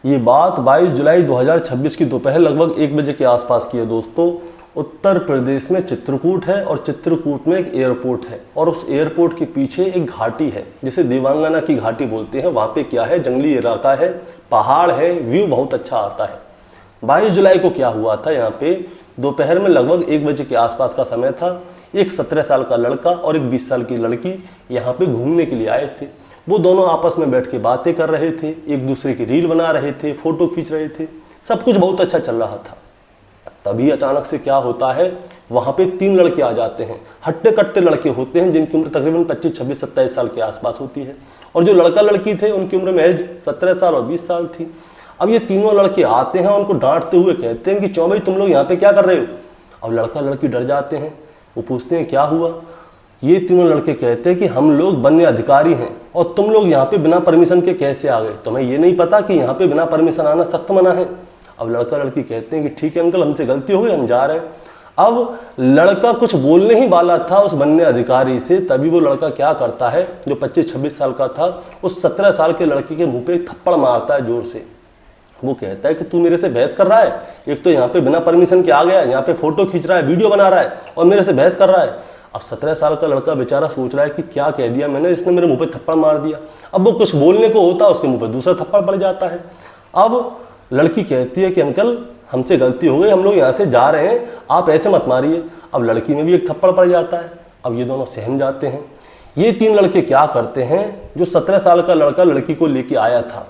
ये बात 22 जुलाई 2026 की दोपहर लगभग 1 बजे के आसपास की है दोस्तों। उत्तर प्रदेश में चित्रकूट है और चित्रकूट में एक एयरपोर्ट है और उस एयरपोर्ट के पीछे एक घाटी है जिसे देवांगना की घाटी बोलते हैं। वहाँ पे क्या है, जंगली इलाका है, पहाड़ है, व्यू बहुत अच्छा आता है। 22 जुलाई को क्या हुआ था, यहाँ पे दोपहर में लगभग 1 बजे के आसपास का समय था। एक 17 साल का लड़का और एक 20 साल की लड़की यहाँ पे घूमने के लिए आए थे। वो दोनों आपस में बैठ के बातें कर रहे थे, एक दूसरे की रील बना रहे थे, फोटो खींच रहे थे, सब कुछ बहुत अच्छा चल रहा था। तभी अचानक से क्या होता है, वहाँ पे 3 लड़के आ जाते हैं। हट्टे कट्टे लड़के होते हैं जिनकी उम्र तकरीबन 25, 26, 27 साल के आसपास होती है और जो लड़का लड़की थे उनकी उम्र महज 17 साल और 20 साल थी। अब ये तीनों लड़के आते हैं, उनको डांटते हुए कहते हैं कि क्यों भाई तुम लोग यहाँ पे क्या कर रहे हो। अब लड़का लड़की डर जाते हैं, वो पूछते हैं क्या हुआ। ये तीनों लड़के कहते हैं कि हम लोग वन्य अधिकारी हैं और तुम लोग यहाँ पे बिना परमिशन के कैसे आ गए, तुम्हें ये नहीं पता कि यहाँ पे बिना परमिशन आना सख्त मना है। अब लड़का लड़की कहते हैं कि ठीक है अंकल, हमसे गलती हो गई, हम जा रहे हैं। अब लड़का कुछ बोलने ही वाला था उस वन्य अधिकारी से, तभी वो लड़का क्या करता है, जो 25-26 साल का था, उस 17 साल के लड़के के मुंह पे एक थप्पड़ मारता है जोर से। वो कहता है कि तू मेरे से बहस कर रहा है, एक तो यहाँ पे बिना परमिशन के आ गया, यहाँ पे फोटो खींच रहा है, वीडियो बना रहा है और मेरे से बहस कर रहा है। अब 17 साल का लड़का बेचारा सोच रहा है कि क्या कह दिया मैंने, इसने मेरे मुंह पे थप्पड़ मार दिया। अब वो कुछ बोलने को होता है, उसके मुंह पे दूसरा थप्पड़ पड़ जाता है। अब लड़की कहती है कि अंकल हमसे गलती हो गई, हम लोग यहाँ से जा रहे हैं, आप ऐसे मत मारिए। अब लड़की में भी एक थप्पड़ पड़ जाता है। अब ये दोनों सहम जाते हैं। ये 3 लड़के क्या करते हैं, जो 17 साल का लड़का लड़की को लेके आया था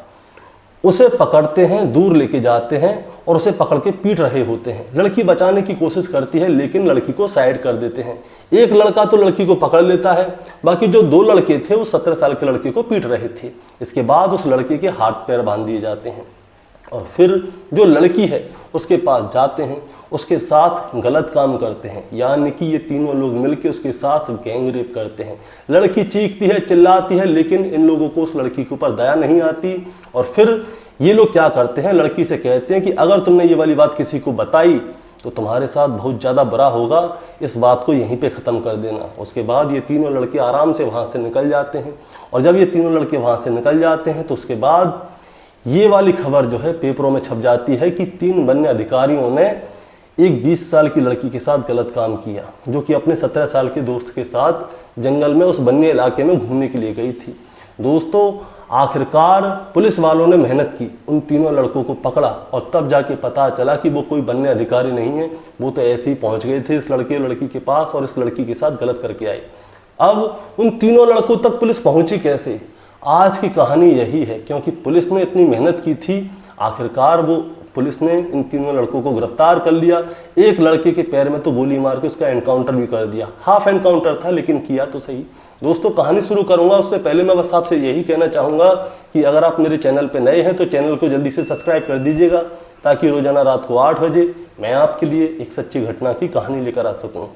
उसे पकड़ते हैं, दूर लेके जाते हैं और उसे पकड़ के पीट रहे होते हैं। लड़की बचाने की कोशिश करती है लेकिन लड़की को साइड कर देते हैं। एक लड़का तो लड़की को पकड़ लेता है, बाकी जो 2 लड़के थे उस 17 साल के लड़के को पीट रहे थे। इसके बाद उस लड़के के हाथ पैर बांध दिए जाते हैं और फिर जो लड़की है उसके पास जाते हैं, उसके साथ गलत काम करते हैं, यानी कि ये तीनों लोग मिलकर उसके साथ गैंग रेप करते हैं। लड़की चीखती है, चिल्लाती है, लेकिन इन लोगों को उस लड़की के ऊपर दया नहीं आती और फिर ये लोग क्या करते हैं, लड़की से कहते हैं कि अगर तुमने ये वाली बात किसी को बताई तो तुम्हारे साथ बहुत ज़्यादा बुरा होगा, इस बात को यहीं पे ख़त्म कर देना। उसके बाद ये तीनों लड़के आराम से वहाँ से निकल जाते हैं और जब ये तीनों लड़के वहाँ से निकल जाते हैं तो उसके बाद ये वाली खबर जो है पेपरों में छप जाती है कि 3 वन्य अधिकारियों ने एक 20 साल की लड़की के साथ गलत काम किया, जो कि अपने 17 साल के दोस्त के साथ जंगल में उस वन्य इलाके में घूमने के लिए गई थी। दोस्तों आखिरकार पुलिस वालों ने मेहनत की, उन तीनों लड़कों को पकड़ा और तब जाके पता चला कि वो कोई वन्य अधिकारी नहीं है, वो तो ऐसे ही पहुंच गए थे इस लड़के और लड़की के पास और इस लड़की के साथ गलत करके आए। अब उन तीनों लड़कों तक पुलिस पहुंची कैसे, आज की कहानी यही है। क्योंकि पुलिस ने इतनी मेहनत की थी, आखिरकार वो पुलिस ने इन तीनों लड़कों को गिरफ्तार कर लिया। एक लड़के के पैर में तो गोली मार के उसका एनकाउंटर भी कर दिया। हाफ एनकाउंटर था लेकिन किया तो सही। दोस्तों कहानी शुरू करूंगा उससे पहले मैं बस आपसे यही कहना चाहूँगा कि अगर आप मेरे चैनल पर नए हैं तो चैनल को जल्दी से सब्सक्राइब कर दीजिएगा, ताकि रोजाना रात को 8 बजे मैं आपके लिए एक सच्ची घटना की कहानी लेकर आ सकूँ।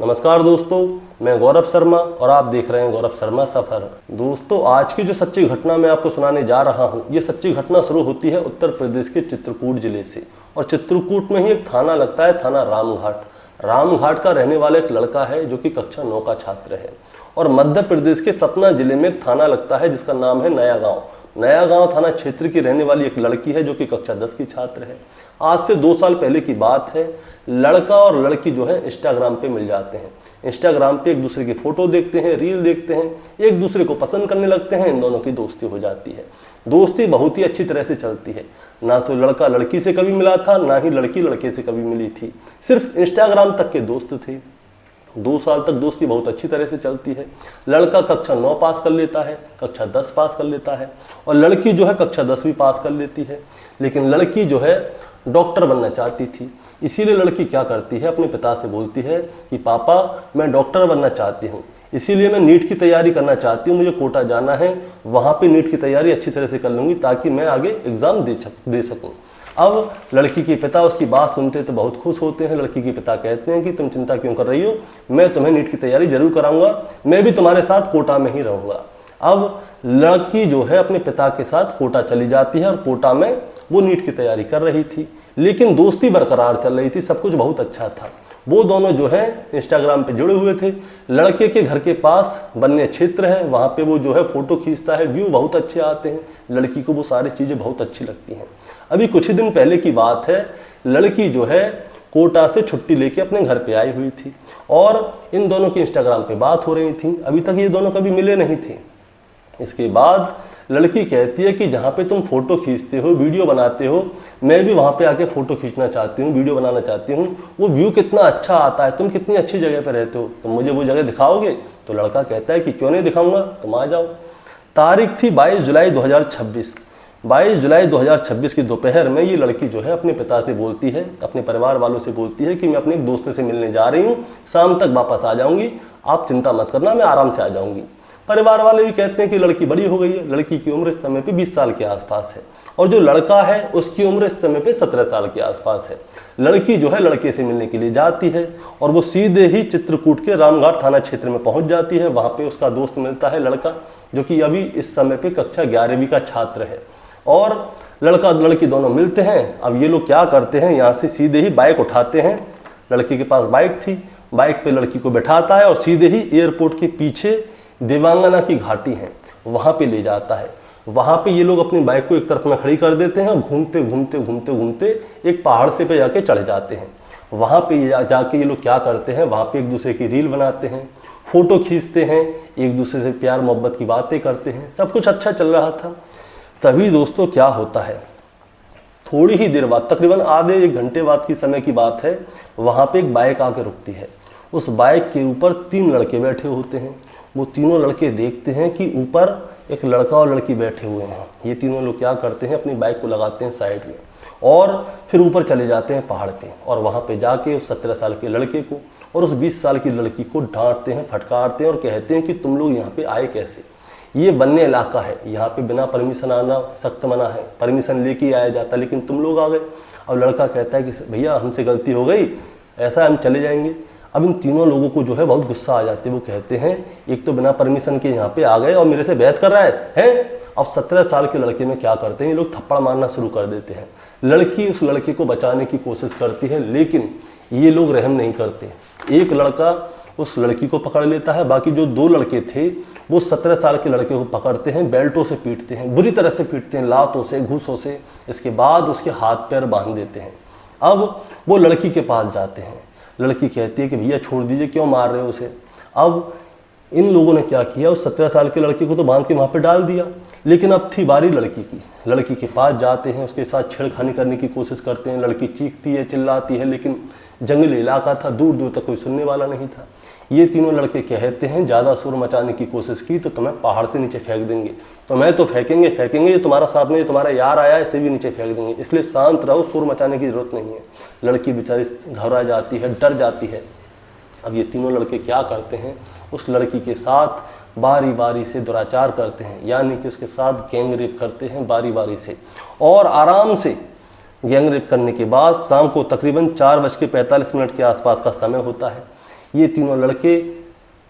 नमस्कार दोस्तों, मैं गौरव शर्मा और आप देख रहे हैं गौरव शर्मा सफ़र। दोस्तों आज की जो सच्ची घटना मैं आपको सुनाने जा रहा हूं, ये सच्ची घटना शुरू होती है उत्तर प्रदेश के चित्रकूट जिले से और चित्रकूट में ही एक थाना लगता है, थाना रामघाट। रामघाट का रहने वाला एक लड़का है जो कि कक्षा 9 का छात्र है। और मध्य प्रदेश के सतना जिले में एक थाना लगता है जिसका नाम है नया गाँव। नया गाँव थाना क्षेत्र की रहने वाली एक लड़की है जो कि कक्षा 10 की छात्र है। आज से 2 साल पहले की बात है। लड़का और लड़की जो है इंस्टाग्राम पे मिल जाते हैं। इंस्टाग्राम पे एक दूसरे की फोटो देखते हैं, रील देखते हैं, एक दूसरे को पसंद करने लगते हैं। इन दोनों की दोस्ती हो जाती है। दोस्ती बहुत ही अच्छी तरह से चलती है। ना तो लड़का लड़की से कभी मिला था, ना ही लड़की लड़के से कभी मिली थी। सिर्फ इंस्टाग्राम तक के दोस्त थे। 2 साल तक दोस्ती बहुत अच्छी तरह से चलती है। लड़का कक्षा 9 पास कर लेता है, कक्षा 10 पास कर लेता है और लड़की जो है कक्षा 10वीं पास कर लेती है। लेकिन लड़की जो है डॉक्टर बनना चाहती थी। इसीलिए लड़की क्या करती है, अपने पिता से बोलती है कि पापा मैं डॉक्टर बनना चाहती हूँ, इसीलिए मैं नीट की तैयारी करना चाहती हूँ, मुझे कोटा जाना है, वहाँ पे नीट की तैयारी अच्छी तरह से कर लूँगी ताकि मैं आगे एग्ज़ाम दे सकूँ। अब लड़की के पिता उसकी बात सुनते तो बहुत खुश होते हैं। लड़की के पिता कहते हैं कि तुम चिंता क्यों कर रही हो, मैं तुम्हें नीट की तैयारी जरूर कराऊंगा, मैं भी तुम्हारे साथ कोटा में ही रहूँगा। अब लड़की जो है अपने पिता के साथ कोटा चली जाती है और कोटा में वो नीट की तैयारी कर रही थी, लेकिन दोस्ती बरकरार चल रही थी, सब कुछ बहुत अच्छा था। वो दोनों जो है इंस्टाग्राम पे जुड़े हुए थे। लड़के के घर के पास वन्य क्षेत्र है, वहाँ पे वो जो है फ़ोटो खींचता है, व्यू बहुत अच्छे आते हैं, लड़की को वो सारी चीज़ें बहुत अच्छी लगती हैं। अभी कुछ ही दिन पहले की बात है, लड़की जो है कोटा से छुट्टी लेके अपने घर पे आई हुई थी और इन दोनों की इंस्टाग्राम पे बात हो रही थी। अभी तक ये दोनों कभी मिले नहीं थे। इसके बाद लड़की कहती है कि जहाँ पे तुम फ़ोटो खींचते हो, वीडियो बनाते हो, मैं भी वहाँ पे आके फ़ोटो खींचना चाहती हूँ, वीडियो बनाना चाहती हूँ। वो व्यू कितना अच्छा आता है, तुम कितनी अच्छी जगह पे रहते हो, तुम मुझे वो जगह दिखाओगे? तो लड़का कहता है कि क्यों नहीं दिखाऊंगा, तुम आ जाओ। तारीख थी 22 जुलाई 2026। 22 जुलाई 2026 की दोपहर में ये लड़की जो है अपने पिता से बोलती है, अपने परिवार वालों से बोलती है कि मैं अपने एक दोस्त से मिलने जा रही हूँ, शाम तक वापस आ जाऊँगी, आप चिंता मत करना, मैं आराम से आ जाऊँगी। परिवार वाले भी कहते हैं कि लड़की बड़ी हो गई है, लड़की की उम्र इस समय पे 20 साल के आसपास है और जो लड़का है उसकी उम्र इस समय पे 17 साल के आसपास है। लड़की जो है लड़के से मिलने के लिए जाती है और वो सीधे ही चित्रकूट के रामघाट थाना क्षेत्र में पहुंच जाती है। वहाँ पे उसका दोस्त मिलता है, लड़का जो कि अभी इस समय पे कक्षा 11वीं का छात्र है और लड़का लड़की दोनों मिलते हैं। अब ये लोग क्या करते हैं, यहाँ से सीधे ही बाइक उठाते हैं, लड़की के पास बाइक थी, बाइक पे लड़की को बैठाता है और सीधे ही एयरपोर्ट के पीछे देवांगना की घाटी है वहाँ पे ले जाता है। वहाँ पे ये लोग अपनी बाइक को एक तरफ में खड़ी कर देते हैं और घूमते घूमते घूमते घूमते एक पहाड़ से पे जाके चढ़ जाते हैं। वहाँ पे जाके ये लोग क्या करते हैं, वहाँ पे एक दूसरे की रील बनाते हैं, फ़ोटो खींचते हैं, एक दूसरे से प्यार मोहब्बत की बातें करते हैं। सब कुछ अच्छा चल रहा था। तभी दोस्तों क्या होता है, थोड़ी ही देर बाद, तकरीबन आधे एक घंटे बाद की समय की बात है, वहाँ पे एक बाइक आके रुकती है। उस बाइक के ऊपर 3 लड़के बैठे होते हैं। वो तीनों लड़के देखते हैं कि ऊपर एक लड़का और लड़की बैठे हुए हैं। ये तीनों लोग क्या करते हैं, अपनी बाइक को लगाते हैं साइड में और फिर ऊपर चले जाते हैं पहाड़ पे और वहाँ पे जाके उस 17 साल के लड़के को और उस 20 साल की लड़की को डांटते हैं, फटकारते हैं और कहते हैं कि तुम लोग यहाँ पे आए कैसे, ये वन्य इलाका है, यहाँ पे बिना परमिशन आना सख्त मना है, परमिशन लेके आया जाता, लेकिन तुम लोग आ गए। अब लड़का कहता है कि भैया हमसे गलती हो गई, ऐसा हम चले जाएंगे। अब इन तीनों लोगों को जो है बहुत गुस्सा आ जाती है। वो कहते हैं एक तो बिना परमिशन के यहाँ पे आ गए और मेरे से बहस कर रहा है? अब 17 साल के लड़के में क्या करते हैं, ये लोग थप्पड़ मारना शुरू कर देते हैं। लड़की उस लड़के को बचाने की कोशिश करती है लेकिन ये लोग रहम नहीं करते। एक लड़का उस लड़की को पकड़ लेता है, बाकी जो 2 लड़के थे वो 17 साल के लड़के को पकड़ते हैं, बेल्टों से पीटते हैं, बुरी तरह से पीटते हैं, लातों से, घूसों से। इसके बाद उसके हाथ पैर बांध देते हैं। अब वो लड़की के पास जाते हैं। लड़की कहती है कि भैया छोड़ दीजिए, क्यों मार रहे हो उसे। अब इन लोगों ने क्या किया, उस 17 साल के लड़की को तो बांध के वहाँ पे डाल दिया, लेकिन अब थी बारी लड़की की। लड़की के पास जाते हैं, उसके साथ छेड़खानी करने की कोशिश करते हैं। लड़की चीखती है, चिल्लाती है, लेकिन जंगली इलाका था, दूर दूर तक कोई सुनने वाला नहीं था। ये तीनों लड़के कहते हैं ज़्यादा शोर मचाने की कोशिश की तो तुम्हें पहाड़ से नीचे फेंक देंगे। तुम्हें तो फेंकेंगे, ये तुम्हारा साथ में, ये तुम्हारा यार आया है, इसे भी नीचे फेंक देंगे, इसलिए शांत रहो, शोर मचाने की जरूरत नहीं है। लड़की बेचारी घबरा जाती है, डर जाती है। अब ये तीनों लड़के क्या करते हैं, उस लड़की के साथ बारी बारी से दुराचार करते हैं, यानी कि उसके साथ गैंग रेप करते हैं बारी बारी से। और आराम से गैंग रेप करने के बाद शाम को तकरीबन 4:45 के आसपास का समय होता है। ये तीनों लड़के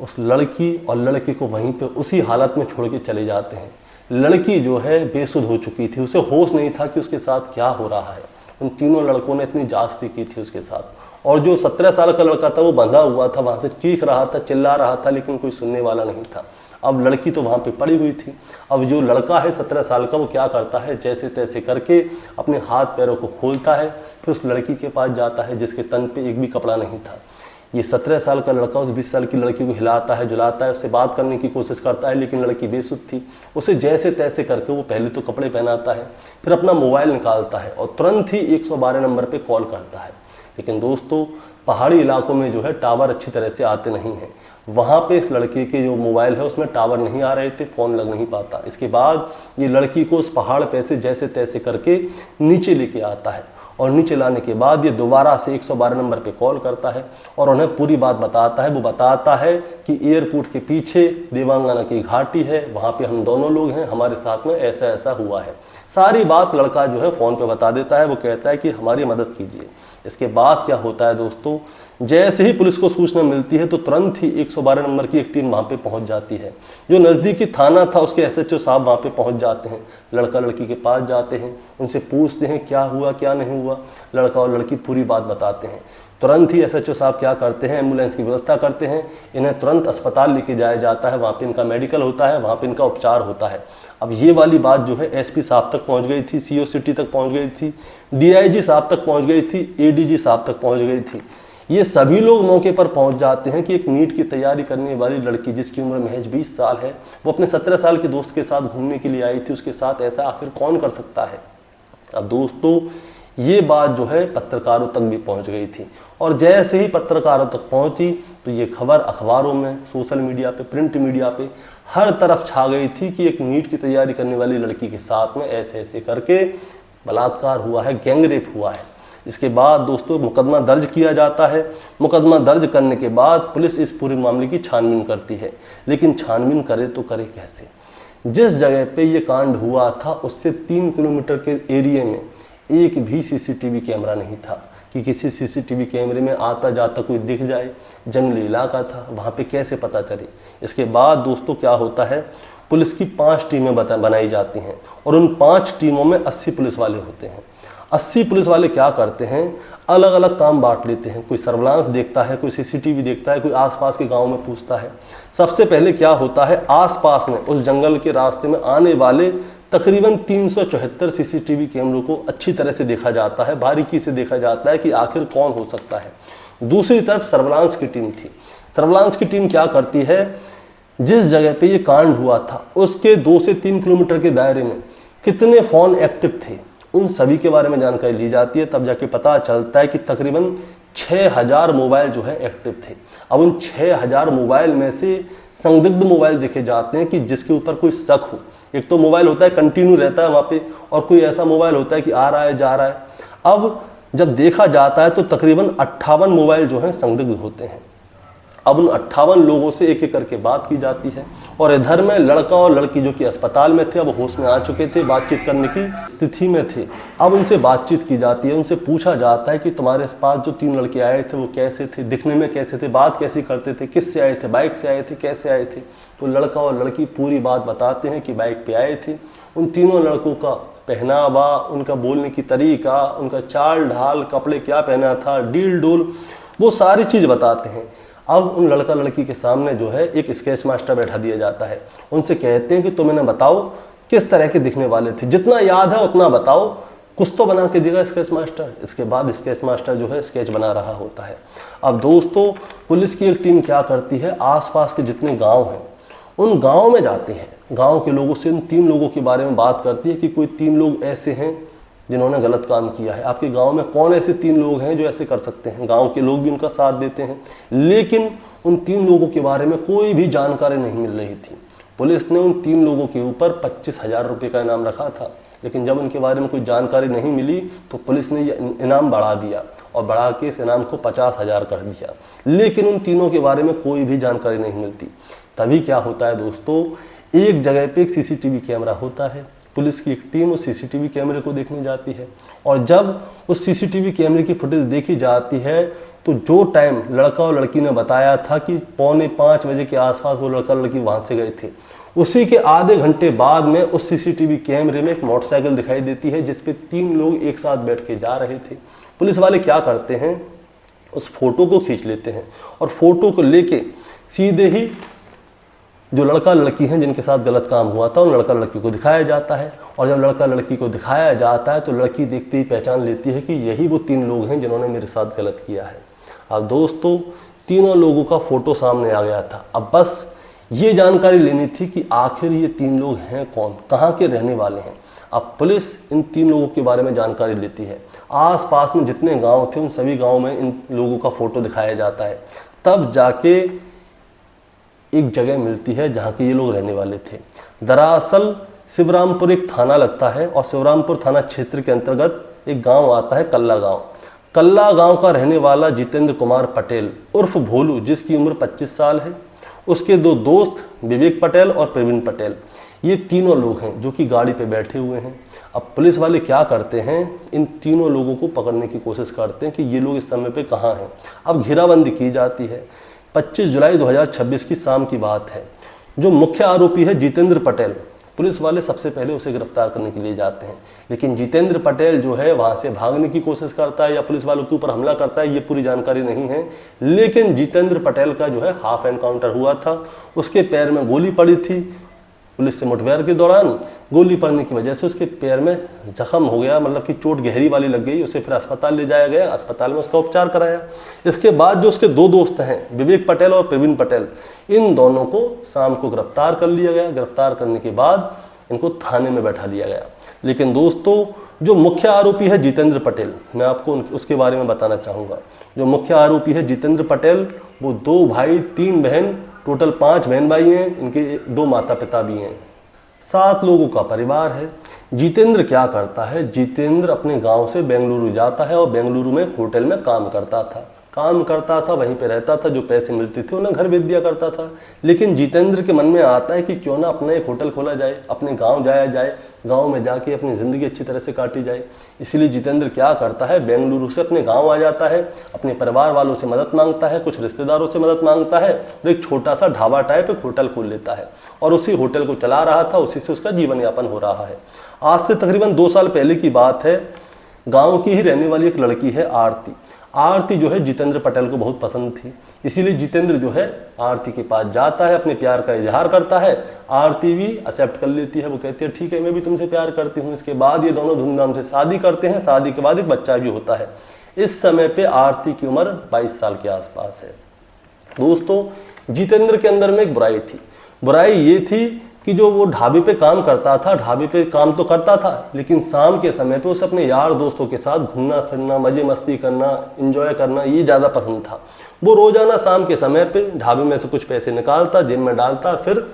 उस लड़की और लड़के को वहीं पे उसी हालत में छोड़ के चले जाते हैं। लड़की जो है बेसुध हो चुकी थी, उसे होश नहीं था कि उसके साथ क्या हो रहा है। उन तीनों लड़कों ने इतनी जास्ती की थी उसके साथ, और जो 17 साल का लड़का था वो बंधा हुआ था, वहाँ से चीख रहा था, चिल्ला रहा था, लेकिन कोई सुनने वाला नहीं था। अब लड़की तो वहाँ पे पड़ी हुई थी। अब जो लड़का है 17 साल का, वो क्या करता है, जैसे तैसे करके अपने हाथ पैरों को खोलता है, फिर उस लड़की के पास जाता है जिसके तन पे एक भी कपड़ा नहीं था। ये 17 साल का लड़का उस 20 साल की लड़की को हिलाता है, जुलाता है, उससे बात करने की कोशिश करता है, लेकिन लड़की बेसुध थी। उसे जैसे तैसे करके वो पहले तो कपड़े पहनाता है, फिर अपना मोबाइल निकालता है और तुरंत ही 112 नंबर पे कॉल करता है। लेकिन दोस्तों, पहाड़ी इलाकों में जो है टावर अच्छी तरह से आते नहीं हैं। वहाँ पे इस लड़के के जो मोबाइल है उसमें टावर नहीं आ रहे थे, फ़ोन लग नहीं पाता। इसके बाद ये लड़की को उस पहाड़ पे से जैसे तैसे करके नीचे लेके आता है, और नीचे लाने के बाद ये दोबारा से 112 नंबर पे कॉल करता है और उन्हें पूरी बात बताता है। वो बताता है कि एयरपोर्ट के पीछे देवांगना की घाटी है, वहाँ पे हम दोनों लोग हैं, हमारे साथ में ऐसा ऐसा हुआ है। सारी बात लड़का जो है फ़ोन पे बता देता है। वो कहता है कि हमारी मदद कीजिए। इसके बाद क्या होता है दोस्तों, जैसे ही पुलिस को सूचना मिलती है तो तुरंत ही 112 नंबर की एक टीम वहाँ पे पहुँच जाती है। जो नज़दीकी थाना था उसके SHO साहब वहाँ पे पहुँच जाते हैं, लड़का लड़की के पास जाते हैं, उनसे पूछते हैं क्या हुआ क्या नहीं हुआ। लड़का और लड़की पूरी बात बताते हैं। तुरंत ही एसएचओ साहब क्या करते हैं, एम्बुलेंस की व्यवस्था करते हैं, इन्हें तुरंत अस्पताल लेके जाया जाता है, वहाँ पे इनका मेडिकल होता है, वहाँ पे इनका उपचार होता है। अब ये वाली बात जो है एसपी साहब तक पहुँच गई थी, सीओ सिटी तक पहुँच गई थी, डीआईजी साहब तक पहुँच गई थी, एडीजी साहब तक पहुँच गई थी। ये सभी लोग मौके पर पहुंच जाते हैं कि एक नीट की तैयारी करने वाली लड़की जिसकी उम्र महज 20 साल है, वो अपने 17 साल के दोस्त के साथ घूमने के लिए आई थी, उसके साथ ऐसा आखिर कौन कर सकता है। अब दोस्तों ये बात जो है पत्रकारों तक भी पहुंच गई थी, और जैसे ही पत्रकारों तक पहुंची तो ये खबर अखबारों में, सोशल मीडिया पे, प्रिंट मीडिया पे हर तरफ छा गई थी कि एक नीट की तैयारी करने वाली लड़की के साथ में ऐसे ऐसे करके बलात्कार हुआ है, गैंगरेप हुआ है। इसके बाद दोस्तों मुकदमा दर्ज किया जाता है। मुकदमा दर्ज करने के बाद पुलिस इस पूरे मामले की छानबीन करती है, लेकिन छानबीन करे तो करे कैसे। जिस जगह पे ये कांड हुआ था उससे 3 किलोमीटर के एरिया में एक भी सीसीटीवी कैमरा नहीं था कि किसी सीसीटीवी कैमरे में आता जाता कोई दिख जाए। जंगली इलाका था, वहाँ पे कैसे पता चले। इसके बाद दोस्तों क्या होता है, पुलिस की 5 टीमें बनाई जाती हैं और उन 5 टीमों में 80 पुलिस वाले होते हैं। 80 पुलिस वाले क्या करते हैं, अलग अलग काम बांट लेते हैं। कोई सर्विलांस देखता है, कोई सीसीटीवी देखता है, कोई आसपास के गांव में पूछता है। सबसे पहले क्या होता है, आसपास में उस जंगल के रास्ते में आने वाले तकरीबन 374 सीसीटीवी कैमरों को अच्छी तरह से देखा जाता है, बारीकी से देखा जाता है कि आखिर कौन हो सकता है। दूसरी तरफ सर्विलांस की टीम थी। सर्विलांस की टीम क्या करती है, जिस जगह पे ये कांड हुआ था उसके 2 से 3 किलोमीटर के दायरे में कितने फ़ोन एक्टिव थे उन सभी के बारे में जानकारी ली जाती है। तब जाके पता चलता है कि तकरीबन 6000 मोबाइल जो है एक्टिव थे। अब उन 6000 मोबाइल में से संदिग्ध मोबाइल देखे जाते हैं कि जिसके ऊपर कोई शक हो। एक तो मोबाइल होता है कंटिन्यू रहता है वहाँ पे, और कोई ऐसा मोबाइल होता है कि आ रहा है जा रहा है। अब जब देखा जाता है तो तकरीबन 58 मोबाइल जो हैं संदिग्ध होते हैं। अब उन 58 लोगों से एक एक करके बात की जाती है, और इधर में लड़का और लड़की जो कि अस्पताल में थे, अब होश में आ चुके थे, बातचीत करने की स्थिति में थे। अब उनसे बातचीत की जाती है, उनसे पूछा जाता है कि तुम्हारे पास जो 3 लड़के आए थे वो कैसे थे, दिखने में कैसे थे, बात कैसी करते थे, किससे आए थे, बाइक से आए थे, कैसे आए थे। तो लड़का और लड़की पूरी बात बताते हैं कि बाइक पे आए थे। उन तीनों लड़कों का पहनावा, उनका बोलने की तरीका, उनका चाल ढाल, कपड़े क्या पहना था, डील डोल, वो सारी चीज़ बताते हैं। अब उन लड़का लड़की के सामने जो है एक स्केच मास्टर बैठा दिया जाता है। उनसे कहते हैं कि तुम इन्हें बताओ किस तरह के दिखने वाले थे, जितना याद है उतना बताओ। कुछ तो बना के देगा स्केच मास्टर। इसके बाद स्केच मास्टर जो है स्केच बना रहा होता है। अब दोस्तों पुलिस की एक टीम क्या करती है, आसपास के जितने गांव हैं उन गांव में जाती है, गांव के लोगों से उन 3 लोगों के बारे में बात करती है कि कोई 3 लोग ऐसे हैं जिन्होंने गलत काम किया है। आपके गांव में कौन ऐसे 3 लोग हैं जो ऐसे कर सकते हैं। गांव के लोग भी उनका साथ देते हैं, लेकिन उन 3 लोगों के बारे में कोई भी जानकारी नहीं मिल रही थी। पुलिस ने उन 3 लोगों के ऊपर 25,000 रुपये का इनाम रखा था, लेकिन जब उनके बारे में कोई जानकारी नहीं मिली तो पुलिस ने ये इनाम बढ़ा दिया और बढ़ा के इस इनाम को 50,000 कर दिया। लेकिन उन तीनों के बारे में कोई भी जानकारी नहीं मिलती। तभी क्या होता है दोस्तों, एक जगह पे एक सीसीटीवी कैमरा होता है। पुलिस की एक टीम उस सीसीटीवी कैमरे को देखने जाती है, और जब उस सीसीटीवी कैमरे की फुटेज देखी जाती है तो जो टाइम लड़का और लड़की ने बताया था कि 4:45 बजे के आसपास वो लड़का लड़की वहाँ से गए थे, उसी के आधे घंटे बाद में उस सीसीटीवी कैमरे में एक मोटरसाइकिल दिखाई देती है जिस पे 3 लोग एक साथ बैठ के जा रहे थे। पुलिस वाले क्या करते हैं, उस फोटो को खींच लेते हैं और फोटो को लेके सीधे ही जो लड़का लड़की हैं जिनके साथ गलत काम हुआ था उन लड़का लड़की को दिखाया जाता है। और जब लड़का लड़की को दिखाया जाता है तो लड़की देखते ही पहचान लेती है कि यही वो 3 लोग हैं जिन्होंने मेरे साथ गलत किया है। अब दोस्तों तीनों लोगों का फोटो सामने आ गया था। अब बस ये जानकारी लेनी थी कि आखिर ये 3 लोग हैं कौन, कहाँ के रहने वाले हैं। अब पुलिस इन 3 लोगों के बारे में जानकारी लेती है। आसपास में जितने गांव थे उन सभी गांव में इन लोगों का फोटो दिखाया जाता है। तब जाके एक जगह मिलती है जहाँ के ये लोग रहने वाले थे। दरअसल शिवरामपुर एक थाना लगता है और शिवरामपुर थाना क्षेत्र के अंतर्गत एक गांव आता है कल्ला गांव। कल्ला गांव का रहने वाला जितेंद्र कुमार पटेल उर्फ भोलू, जिसकी उम्र 25 साल है, उसके 2 दोस्त विवेक पटेल और प्रवीण पटेल, ये तीनों लोग हैं जो कि गाड़ी पे बैठे हुए हैं। अब पुलिस वाले क्या करते हैं, इन तीनों लोगों को पकड़ने की कोशिश करते हैं कि ये लोग इस समय पे कहाँ हैं। अब घेराबंदी की जाती है। 25 जुलाई 2026 की शाम की बात है। जो मुख्य आरोपी है जितेंद्र पटेल, पुलिस वाले सबसे पहले उसे गिरफ्तार करने के लिए जाते हैं। लेकिन जितेंद्र पटेल जो है वहाँ से भागने की कोशिश करता है या पुलिस वालों के ऊपर हमला करता है, ये पूरी जानकारी नहीं है। लेकिन जितेंद्र पटेल का जो है हाफ एनकाउंटर हुआ था, उसके पैर में गोली पड़ी थी। पुलिस से मुठभेड़ के दौरान गोली पड़ने की वजह से उसके पैर में जख्म हो गया, मतलब कि चोट गहरी वाली लग गई। उसे फिर अस्पताल ले जाया गया, अस्पताल में उसका उपचार कराया। इसके बाद जो उसके 2 दोस्त हैं, विवेक पटेल और प्रवीण पटेल, इन दोनों को शाम को गिरफ्तार कर लिया गया। गिरफ्तार करने के बाद इनको थाने में बैठा लिया गया। लेकिन दोस्तों, जो मुख्य आरोपी है जितेंद्र पटेल, मैं आपको उसके बारे में बताना चाहूँगा। जो मुख्य आरोपी है जितेंद्र पटेल, वो 2 भाई 3 बहन, टोटल 5 बहन भाई हैं। इनके 2 माता पिता भी हैं। 7 लोगों का परिवार है। जितेंद्र क्या करता है, जितेंद्र अपने गांव से बेंगलुरु जाता है और बेंगलुरु में एक होटल में काम करता था, वहीं पे रहता था। जो पैसे मिलते थे उन्हें घर भेज दिया करता था। लेकिन जितेंद्र के मन में आता है कि क्यों ना अपना एक होटल खोला जाए, अपने गांव जाया जाए, गांव में जाके अपनी ज़िंदगी अच्छी तरह से काटी जाए। इसीलिए जितेंद्र क्या करता है, बेंगलुरु से अपने गांव आ जाता है, अपने परिवार वालों से मदद मांगता है, कुछ रिश्तेदारों से मदद मांगता है और एक छोटा सा ढाबा टाइप एक होटल खोल लेता है और उसी होटल को चला रहा था। उसी से उसका जीवन यापन हो रहा है। आज से तकरीबन 2 साल पहले की बात है। गाँव की ही रहने वाली एक लड़की है आरती जो है जितेंद्र पटेल को बहुत पसंद थी। इसीलिए जितेंद्र जो है आरती के पास जाता है, अपने प्यार का इजहार करता है। आरती भी एक्सेप्ट कर लेती है। वो कहती है ठीक है, मैं भी तुमसे प्यार करती हूँ। इसके बाद ये दोनों धूमधाम से शादी करते हैं। शादी के बाद एक बच्चा भी होता है। इस समय पे आरती की उम्र 22 साल के आसपास है। दोस्तों, जितेंद्र के अंदर में एक बुराई थी। बुराई ये थी कि जो वो ढाबे पे काम करता था, ढाबे पे काम तो करता था, लेकिन शाम के समय पे उसे अपने यार दोस्तों के साथ घूमना फिरना, मजे मस्ती करना, एंजॉय करना, ये ज़्यादा पसंद था। वो रोजाना शाम के समय पे ढाबे में से कुछ पैसे निकालता, जेब में डालता, फिर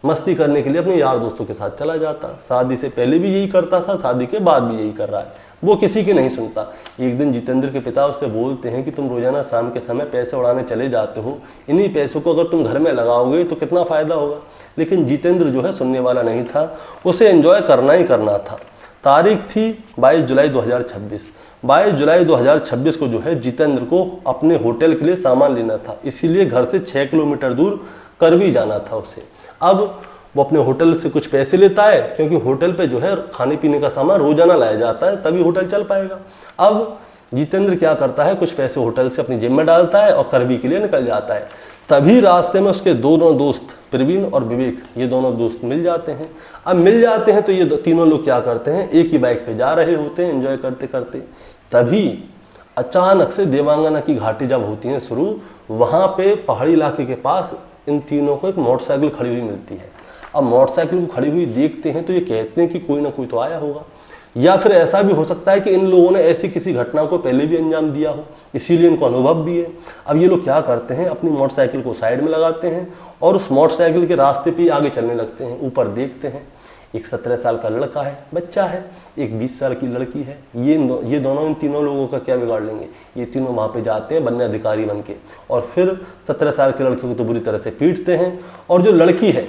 मस्ती करने के लिए अपने यार दोस्तों के साथ चला जाता। शादी से पहले भी यही करता था, शादी के बाद भी यही कर रहा है। वो किसी की नहीं सुनता। एक दिन जितेंद्र के पिता उससे बोलते हैं कि तुम रोजाना शाम के समय पैसे उड़ाने चले जाते हो, इन्हीं पैसों को अगर तुम घर में लगाओगे तो कितना फ़ायदा होगा। लेकिन जितेंद्र जो है सुनने वाला नहीं था। उसे एंजॉय करना ही करना था। तारीख थी 22 जुलाई 2026। 22 जुलाई 2026 को जो है जितेंद्र को अपने होटल के लिए सामान लेना था। इसीलिए घर से 6 किलोमीटर दूर करवी जाना था उसे। अब वो अपने होटल से कुछ पैसे लेता है, क्योंकि होटल पे जो है खाने पीने का सामान रोजाना लाया जाता है, तभी होटल चल पाएगा। अब जितेंद्र क्या करता है, कुछ पैसे होटल से अपनी जेब में डालता है और करवी के लिए निकल जाता है। तभी रास्ते में उसके दोनों दोस्त प्रवीण और विवेक, ये दोनों दोस्त मिल जाते हैं। अब मिल जाते हैं तो ये तीनों लोग क्या करते हैं, एक ही बाइक पे जा रहे होते हैं एंजॉय करते करते। तभी अचानक से देवांगना की घाटी जब होती है शुरू, वहाँ पे पहाड़ी इलाके के पास इन तीनों को एक मोटरसाइकिल खड़ी हुई मिलती है। अब मोटरसाइकिल को खड़ी हुई देखते हैं तो ये कहते हैं कि कोई ना कोई तो आया होगा, या फिर ऐसा भी हो सकता है कि इन लोगों ने ऐसी किसी घटना को पहले भी अंजाम दिया हो, इसीलिए इनको अनुभव भी है। अब ये लोग क्या करते हैं, अपनी मोटरसाइकिल को साइड में लगाते हैं और उस मोटरसाइकिल के रास्ते पे आगे चलने लगते हैं। ऊपर देखते हैं एक 17 साल का लड़का है, बच्चा है, एक 20 साल की लड़की है। ये दोनों इन तीनों लोगों का क्या बिगाड़ लेंगे। ये तीनों वहाँ पे जाते हैं बनने अधिकारी बन के, और फिर 17 साल के लड़के को तो बुरी तरह से पीटते हैं और जो लड़की है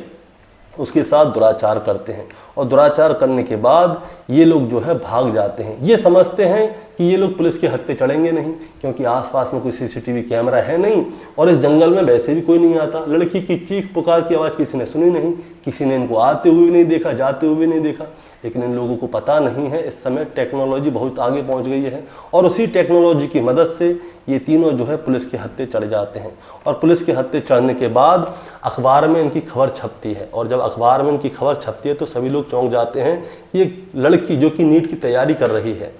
उसके साथ दुराचार करते हैं। और दुराचार करने के बाद ये लोग जो है भाग जाते हैं। ये समझते हैं कि ये लोग पुलिस के हत्थे चढ़ेंगे नहीं, क्योंकि आसपास में कोई सीसीटीवी कैमरा है नहीं और इस जंगल में वैसे भी कोई नहीं आता। लड़की की चीख पुकार की आवाज़ किसी ने सुनी नहीं, किसी ने इनको आते हुए नहीं देखा, जाते हुए नहीं देखा। लेकिन इन लोगों को पता नहीं है इस समय टेक्नोलॉजी बहुत आगे पहुंच गई है, और उसी टेक्नोलॉजी की मदद से ये तीनों जो है पुलिस के हत्थे चढ़ जाते हैं। और पुलिस के हत्थे चढ़ने के बाद अखबार में इनकी खबर छपती है, और जब अखबार में इनकी खबर छपती है तो सभी लोग चौंक जाते हैं कि एक लड़की जो कि नीट की तैयारी कर रही है,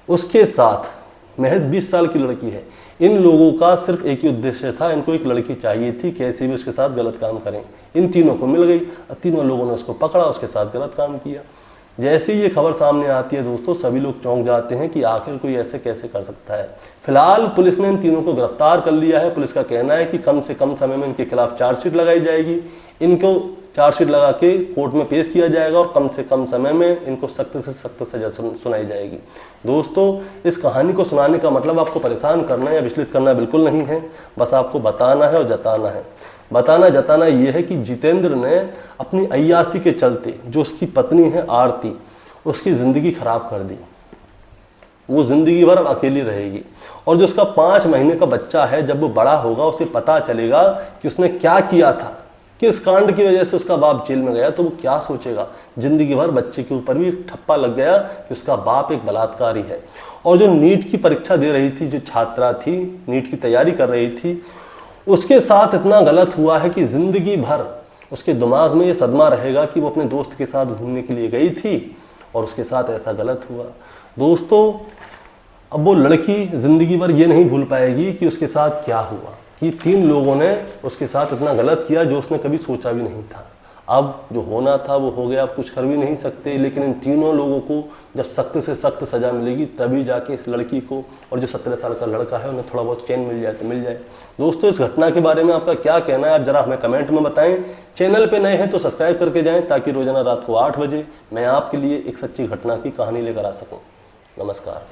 उसके साथ महज 20 साल की लड़की है। इन लोगों का सिर्फ एक ही उद्देश्य था, इनको एक लड़की चाहिए थी, कैसे भी उसके साथ गलत काम करें। इन तीनों को मिल गई, तीनों लोगों ने उसको पकड़ा, उसके साथ गलत काम किया। जैसे ही ये खबर सामने आती है दोस्तों, सभी लोग चौंक जाते हैं कि आखिर कोई ऐसे कैसे कर सकता है। फिलहाल पुलिस ने इन तीनों को गिरफ्तार कर लिया है। पुलिस का कहना है कि कम से कम समय में इनके खिलाफ चार्जशीट लगाई जाएगी, इनको चार्जशीट लगा के कोर्ट में पेश किया जाएगा और कम से कम समय में इनको सख्त से सख्त सजा सुनाई जाएगी। दोस्तों, इस कहानी को सुनाने का मतलब आपको परेशान करना या विचलित करना बिल्कुल नहीं है, बस आपको बताना है और जताना है। बताना जताना ये है कि जितेंद्र ने अपनी अय्यासी के चलते जो उसकी पत्नी है आरती, उसकी ज़िंदगी खराब कर दी। वो ज़िंदगी भर अकेली रहेगी, और जो उसका 5 महीने का बच्चा है, जब वो बड़ा होगा उसे पता चलेगा कि उसने क्या किया था, कि इस कांड की वजह से उसका बाप जेल में गया, तो वो क्या सोचेगा। जिंदगी भर बच्चे के ऊपर भी ठप्पा लग गया कि उसका बाप एक बलात्कारी है। और जो नीट की परीक्षा दे रही थी, जो छात्रा थी, नीट की तैयारी कर रही थी, उसके साथ इतना गलत हुआ है कि जिंदगी भर उसके दिमाग में ये सदमा रहेगा कि वो अपने दोस्त के साथ घूमने के लिए गई थी और उसके साथ ऐसा गलत हुआ। दोस्तों, अब वो लड़की जिंदगी भर ये नहीं भूल पाएगी कि उसके साथ क्या हुआ, कि 3 लोगों ने उसके साथ इतना गलत किया जो उसने कभी सोचा भी नहीं था। अब जो होना था वो हो गया, अब कुछ कर भी नहीं सकते। लेकिन इन तीनों लोगों को जब सख्त से सख्त सज़ा मिलेगी तभी जाके इस लड़की को और जो 17 साल का लड़का है उन्हें थोड़ा बहुत चैन मिल जाए तो मिल जाए। दोस्तों, इस घटना के बारे में आपका क्या कहना है, आप जरा हमें कमेंट में बताएं। चैनल पे नए हैं तो सब्सक्राइब करके जाएं ताकि रोजाना रात को 8 बजे मैं आपके लिए एक सच्ची घटना की कहानी लेकर आ सकूं। नमस्कार।